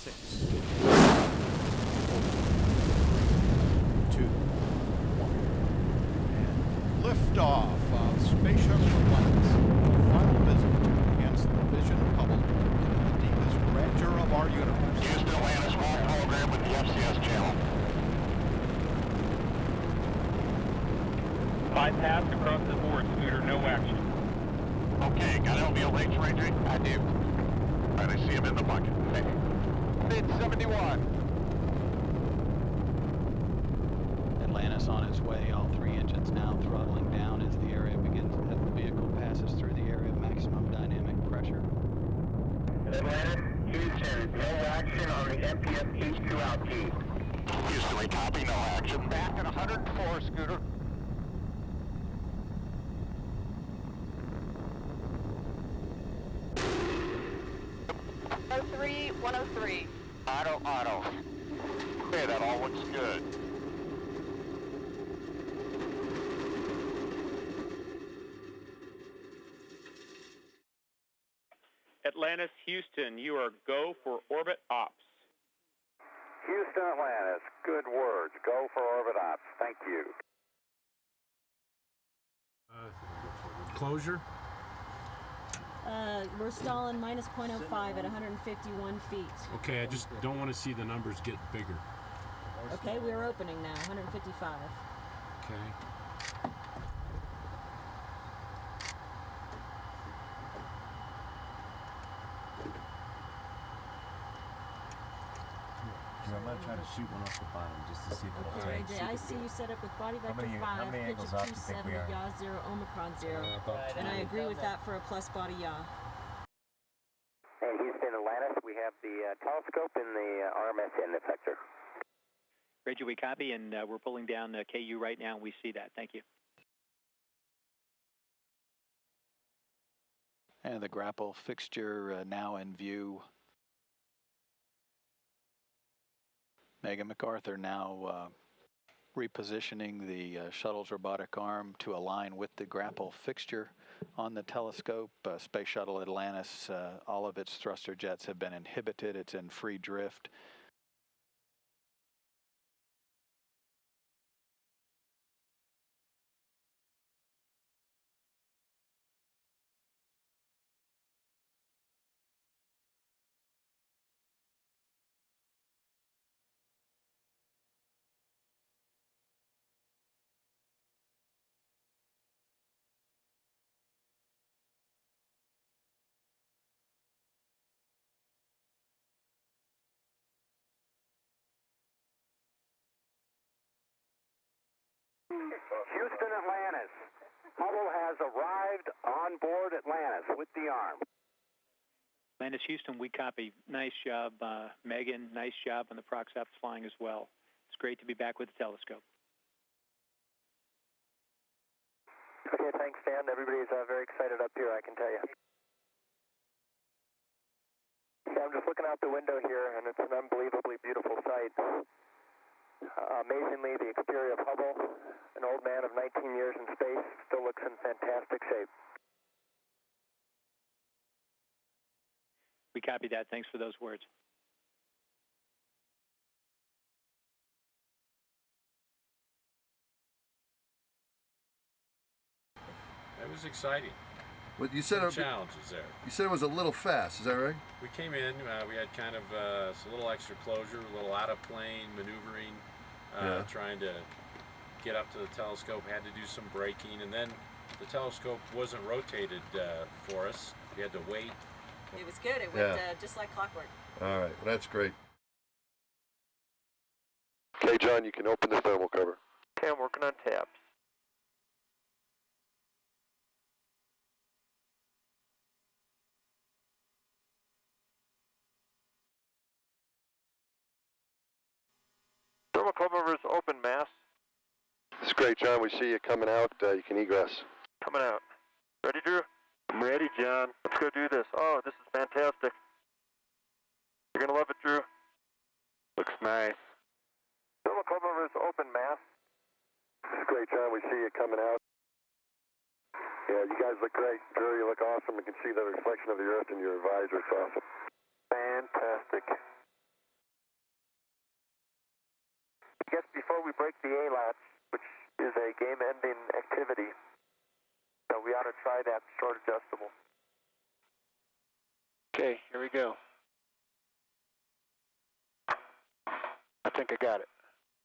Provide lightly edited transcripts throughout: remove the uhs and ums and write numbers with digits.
6, 4, 2, 1. And liftoff of Space Shuttle Atlantis. Final visit against the vision of Hubble into the deepest grandeur of our universe. Houston, Atlantis, all program with the FCS channel. Bypass across the board, Scooter, no action. Okay, got LVL rates, Ranger? I do. All right, I see him in the bucket. Mid 71. Atlantis on its way, all 3 engines now throttling down as the area begins, as the vehicle passes through the area of maximum dynamic pressure. Atlantis, Houston, no action on the MPS H2 altitude. Houston, we copy, no action. Back at 104, Scooter. Three, 103. Auto. Okay, that all looks good. Atlantis, Houston, you are go for orbit ops. Houston, Atlantis, good words. Go for orbit ops. Thank you. Closure? We're stalling minus 0.05 at 151 feet. Okay, I just don't want to see the numbers get bigger. Okay, we're opening now, 155. Okay. I'm going to try to shoot one off the bottom just to see if it'll Okay, take. AJ, I see you set up with body vector many 5, pitch angles of off do you think 270, we are? yaw 0, omicron 0. And I agree with that for a plus body yaw. Hey, Houston, Atlantis, we have the telescope in the RMS end effector. Reggie, we copy, and we're pulling down the KU right now, and we see that. Thank you. And the grapple fixture now in view. Megan MacArthur now repositioning the shuttle's robotic arm to align with the grapple fixture on the telescope. Space Shuttle Atlantis, all of its thruster jets have been inhibited. It's in free drift. Houston, Atlantis. Hubble has arrived on board Atlantis with the arm. Atlantis, Houston, we copy. Nice job, Megan. Nice job on the proxops flying as well. It's great to be back with the telescope. Okay, thanks, Dan. Everybody's very excited up here, I can tell you. Yeah, I'm just looking out the window here, and it's an unbelievably beautiful sight. Amazingly, the exterior of Hubble, an old man of 19 years in space, still looks in fantastic shape. We copy that. Thanks for those words. It was exciting. Well, you said Some challenges there. You said it was a little fast. Is that right? We came in. We had kind of a little extra closure, a little out of plane maneuvering, trying to get up to the telescope. Had to do some braking, and then the telescope wasn't rotated for us. We had to wait. It was good. It went just like clockwork. All right. Well, that's great. Okay, John, you can open the thermal cover. Okay, I'm working on tabs. Thermal cover is open, mass. It's great, John. We see you coming out. You can egress. Coming out. Ready, Drew? I'm ready, John. Let's go do this. Oh, this is fantastic. You're going to love it, Drew. Looks nice. Thermal cover is open, mass. It's great, John. We see you coming out. Yeah, you guys look great. Drew, you look awesome. We can see the reflection of the Earth in your visor. It's awesome. Fantastic. before we break the A latch, which is a game-ending activity. So we ought to try that short adjustable. Okay, here we go. I think I got it.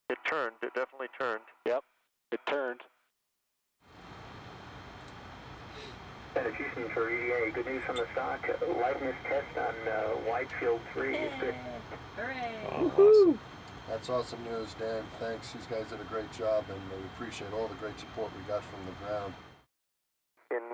It turned. It definitely turned. Yep, it turned. Houston for EDA. Good news from the stock. Liveness test on wide field 3 is good. Hooray! Awesome. That's awesome news, Dan. Thanks. These guys did a great job, and we appreciate all the great support we got from the ground. In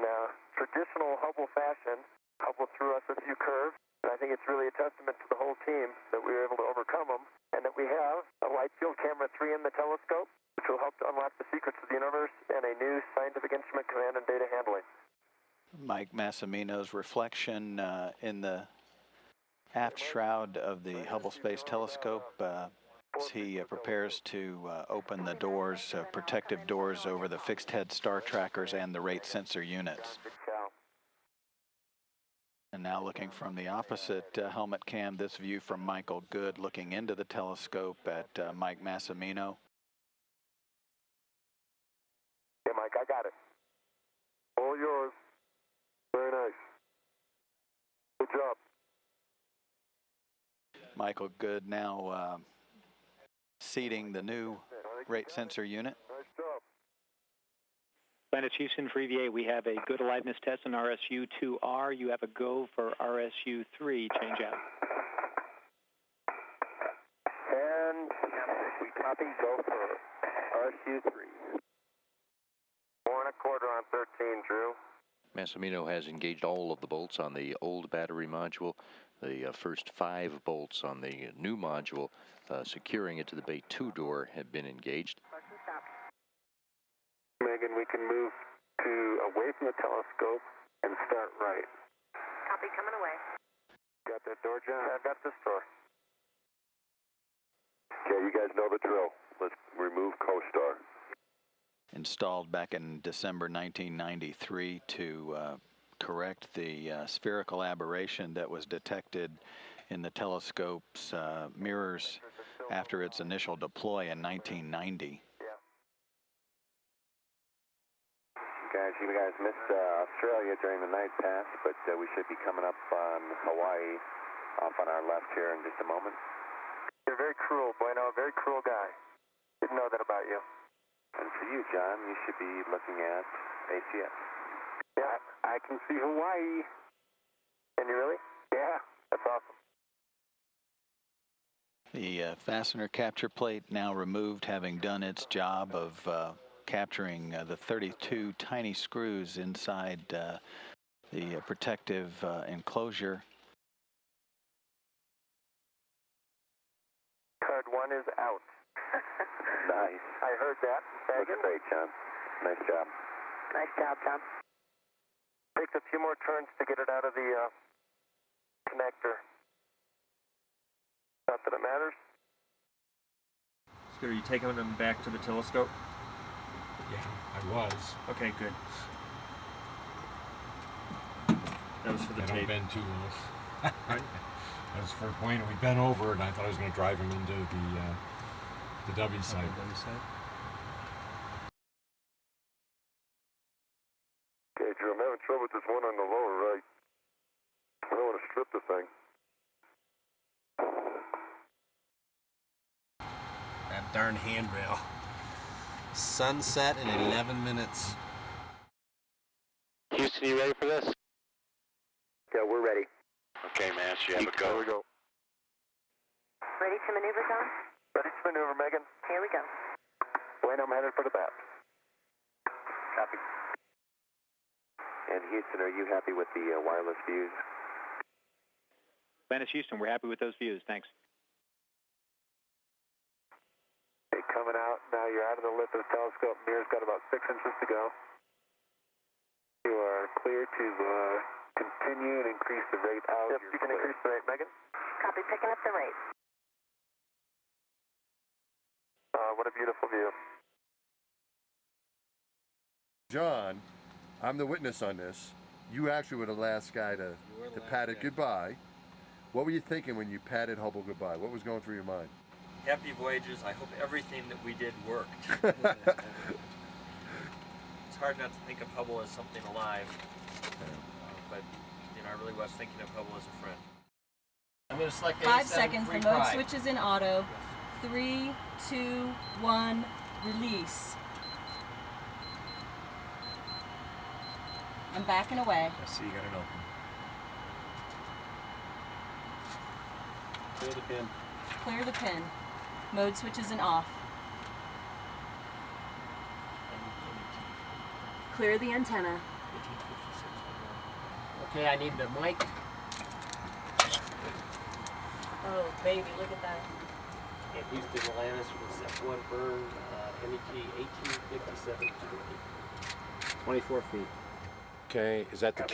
traditional Hubble fashion, Hubble threw us a few curves, and I think it's really a testament to the whole team that we were able to overcome them, and that we have a wide field camera 3 in the telescope, which will help to unlock the secrets of the universe, and a new scientific instrument command and data handling. Mike Massimino's reflection in the aft shroud of the Hubble Space Telescope as he prepares to open the doors, protective doors over the fixed head star trackers and the rate sensor units. And now looking from the opposite helmet cam, this view from Michael Good looking into the telescope at Mike Massimino. Hey Mike, I got it. All yours. Very nice. Good job. Michael Good now seating the new rate sensor unit. Nice job. Atlantis Houston for EVA. We have a good aliveness test on RSU-2R. You have a go for RSU-3. Change out. And we copy go for RSU-3. 4 1/4 on 13, Drew. Massimino has engaged all of the bolts on the old battery module. The first 5 bolts on the new module securing it to the Bay 2 door have been engaged. Megan, we can move to away from the telescope and start right. Copy, coming away. Got that door, John? I've got this door. Okay, you guys know the drill. Let's remove COSTAR. Installed back in December 1993 to correct the spherical aberration that was detected in the telescope's mirrors after its initial deploy in 1990. Guys, you guys missed Australia during the night pass, but we should be coming up on Hawaii off on our left here in just a moment. You're very cruel, Bueno, very cruel guy. Didn't know that about you. And for you, John, you should be looking at ACS. Yeah, I can see Hawaii. Can you really? Yeah, that's awesome. The fastener capture plate now removed, having done its job of capturing the 32 tiny screws inside the protective enclosure. Card 1 is out. Nice. I heard that. Looks great, John. Nice job. Nice job, Tom. Takes a few more turns to get it out of the connector. Not that it matters. So are you taking them back to the telescope? Yeah, I was. Okay, good. That was for the I tape. don't bend too low. That was for a point. We bent over, and I thought I was going to drive him into the W side. Okay, Drew, I'm having trouble with this one on the lower right. I don't want to strip the thing. That darn handrail. Sunset in 11 minutes. Houston, you ready for this? Yeah, we're ready. Okay, man, you have a go. Here we go. Ready to maneuver, Tom? Ready to maneuver, Megan? Here we go. Bueno, I'm headed for the bat. Copy. And Houston, are you happy with the wireless views? Atlantis Houston, we're happy with those views. Thanks. Okay, coming out. Now you're out of the lip of the telescope. Mirror's got about 6 inches to go. You are clear to continue and increase the rate out. Yep, you can increase the rate, Megan. Copy, picking up the rate. What a beautiful view. John, I'm the witness on this. You actually were the last guy to pat it goodbye. What were you thinking when you patted Hubble goodbye? What was going through your mind? Happy voyages. I hope everything that we did worked. It's hard not to think of Hubble as something alive, but you know, I really was thinking of Hubble as a friend. I'm going to select 5 seconds. The mode switch is in auto. 3, 2, 1, release. I'm backing away. I see you got it open. Clear the pin. Clear the pin. Mode switch is in off. Clear the antenna. Okay, I need the mic. Oh, baby, look at that. At Houston, Atlantis with F1 burn, MET 1857 24 feet. Okay, is that the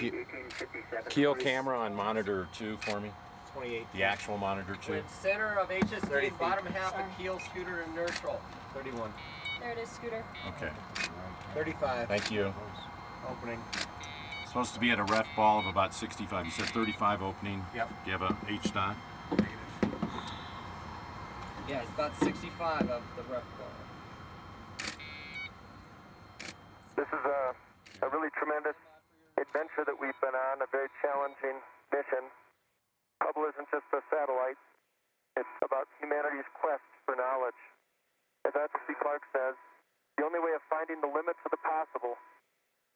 keel camera on monitor 2 for me? 28. The actual monitor 2? With center of HST, bottom half of keel, scooter, and neutral. 31. There it is, Scooter. Okay. 35. Thank you. Opening. Supposed to be at a ref ball of about 65. You said 35 opening? Yep. Do you have a H dot? Yeah, it's about 65 of the ref ball. This is a really tremendous adventure that we've been on, a very challenging mission. Hubble isn't just a satellite. It's about humanity's quest for knowledge. As Arthur C. Clarke says, the only way of finding the limits of the possible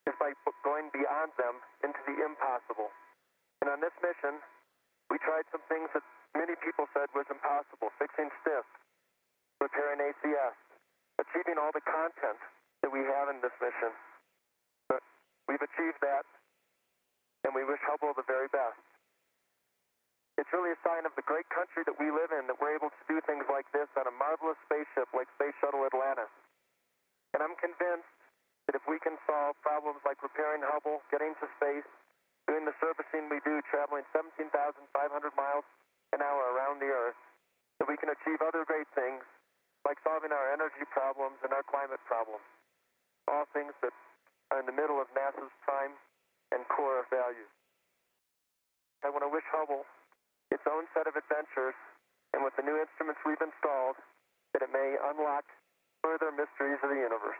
is by going beyond them into the impossible. And on this mission, we tried some things that many people said was impossible. Fixing STIS, repairing ACS, achieving all the content that we have in this mission. But we've achieved that, and we wish Hubble the very best. It's really a sign of the great country that we live in that we're able to do things like this on a marvelous spaceship like Space Shuttle Atlantis. And I'm convinced that if we can solve problems like repairing Hubble, getting to space, doing the servicing we do, traveling 17,500 miles an hour around the Earth, that we can achieve other great things like solving our energy problems and our climate problems. All things that are in the middle of NASA's prime and core values. I want to wish Hubble its own set of adventures, and with the new instruments we've installed, that it may unlock further mysteries of the universe.